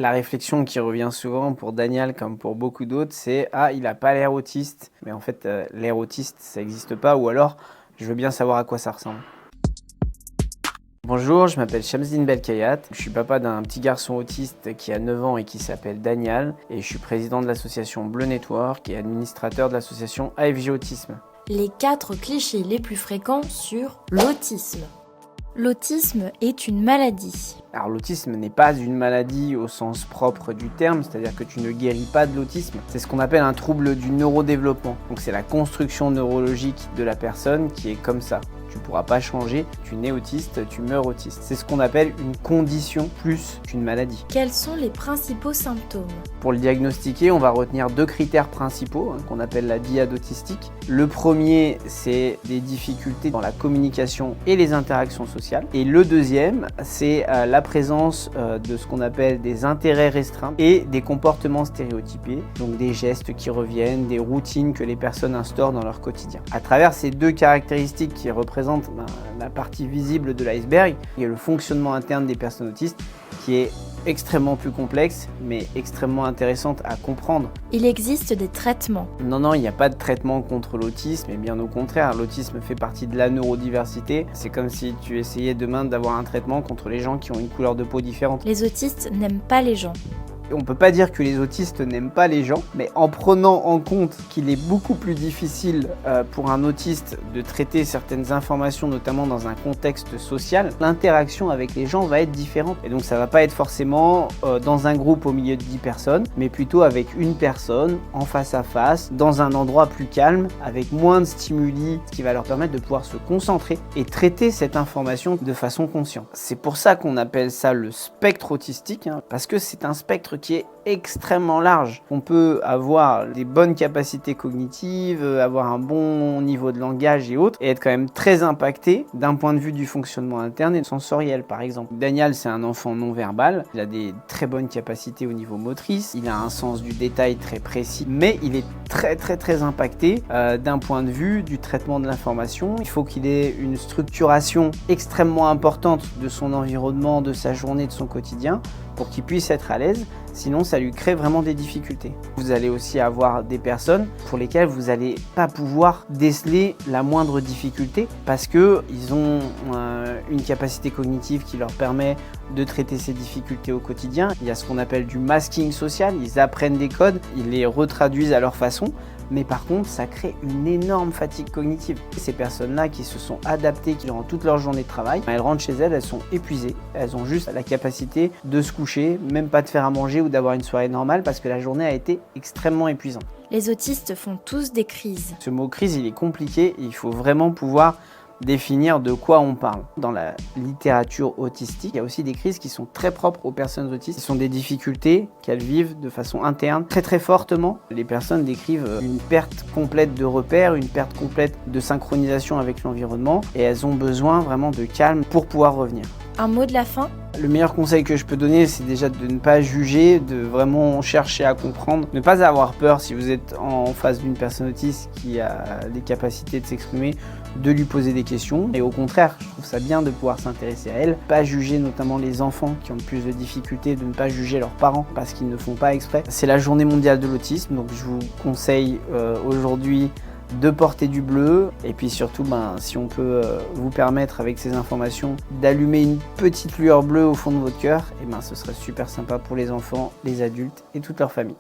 La réflexion qui revient souvent pour Daniel comme pour beaucoup d'autres, c'est « Ah, il a pas l'air autiste ». Mais en fait, l'air autiste, ça n'existe pas, ou alors, je veux bien savoir à quoi ça ressemble. Bonjour, je m'appelle Shamsdine Belkayat. Je suis papa d'un petit garçon autiste qui a 9 ans et qui s'appelle Daniel. Et je suis président de l'association Bleu Network et administrateur de l'association AFJ Autisme. Les 4 clichés les plus fréquents sur l'autisme. L'autisme est une maladie. Alors l'autisme n'est pas une maladie au sens propre du terme, c'est-à-dire que tu ne guéris pas de l'autisme. C'est ce qu'on appelle un trouble du neurodéveloppement. Donc c'est la construction neurologique de la personne qui est comme ça. Tu ne pourras pas changer, tu nais autiste, tu meurs autiste. C'est ce qu'on appelle une condition plus qu'une maladie. Quels sont les principaux symptômes? Pour le diagnostiquer, on va retenir 2 critères principaux qu'on appelle la dyade autistique. Le premier, c'est des difficultés dans la communication et les interactions sociales. Et le deuxième, c'est la présence de ce qu'on appelle des intérêts restreints et des comportements stéréotypés, donc des gestes qui reviennent, des routines que les personnes instaurent dans leur quotidien. À travers ces 2 caractéristiques qui représentent la partie visible de l'iceberg, il y a le fonctionnement interne des personnes autistes qui est extrêmement plus complexe, mais extrêmement intéressante à comprendre. Il existe des traitements. Non, il n'y a pas de traitement contre l'autisme, et bien au contraire, l'autisme fait partie de la neurodiversité. C'est comme si tu essayais demain d'avoir un traitement contre les gens qui ont une couleur de peau différente. Les autistes n'aiment pas les gens. On ne peut pas dire que les autistes n'aiment pas les gens, mais en prenant en compte qu'il est beaucoup plus difficile pour un autiste de traiter certaines informations, notamment dans un contexte social, l'interaction avec les gens va être différente. Et donc ça ne va pas être forcément dans un groupe au milieu de 10 personnes, mais plutôt avec une personne en face à face, dans un endroit plus calme, avec moins de stimuli, ce qui va leur permettre de pouvoir se concentrer et traiter cette information de façon consciente. C'est pour ça qu'on appelle ça le spectre autistique, parce que c'est un spectre qui est extrêmement large. On peut avoir des bonnes capacités cognitives, avoir un bon niveau de langage et autres, et être quand même très impacté d'un point de vue du fonctionnement interne et sensoriel, par exemple. Daniel, c'est un enfant non-verbal, il a des très bonnes capacités au niveau motrice, il a un sens du détail très précis, mais il est très impacté d'un point de vue du traitement de l'information. Il faut qu'il ait une structuration extrêmement importante de son environnement, de sa journée, de son quotidien, pour qu'il puisse être à l'aise, sinon ça lui crée vraiment des difficultés. Vous allez aussi avoir des personnes pour lesquelles vous n'allez pas pouvoir déceler la moindre difficulté parce qu'ils ont une capacité cognitive qui leur permet de traiter ces difficultés au quotidien. Il y a ce qu'on appelle du masking social, ils apprennent des codes, ils les retraduisent à leur façon, mais par contre ça crée une énorme fatigue cognitive. Ces personnes-là qui se sont adaptées, qui durant toute leur journée de travail, elles rentrent chez elles, elles sont épuisées, elles ont juste la capacité de se coucher, même pas de faire à manger ou d'avoir une soirée normale parce que la journée a été extrêmement épuisante. Les autistes font tous des crises. Ce mot crise, il est compliqué, il faut vraiment pouvoir définir de quoi on parle. Dans la littérature autistique, il y a aussi des crises qui sont très propres aux personnes autistes. Ce sont des difficultés qu'elles vivent de façon interne, très fortement. Les personnes décrivent une perte complète de repères, une perte complète de synchronisation avec l'environnement et elles ont besoin vraiment de calme pour pouvoir revenir. Un mot de la fin? Le meilleur conseil que je peux donner, c'est déjà de ne pas juger, de vraiment chercher à comprendre, ne pas avoir peur si vous êtes en face d'une personne autiste qui a des capacités de s'exprimer, de lui poser des questions. Et au contraire, je trouve ça bien de pouvoir s'intéresser à elle, pas juger notamment les enfants qui ont le plus de difficultés, de ne pas juger leurs parents parce qu'ils ne font pas exprès. C'est la journée mondiale de l'autisme, donc je vous conseille aujourd'hui de porter du bleu et puis surtout si on peut vous permettre avec ces informations d'allumer une petite lueur bleue au fond de votre cœur, et ce serait super sympa pour les enfants, les adultes et toute leur famille.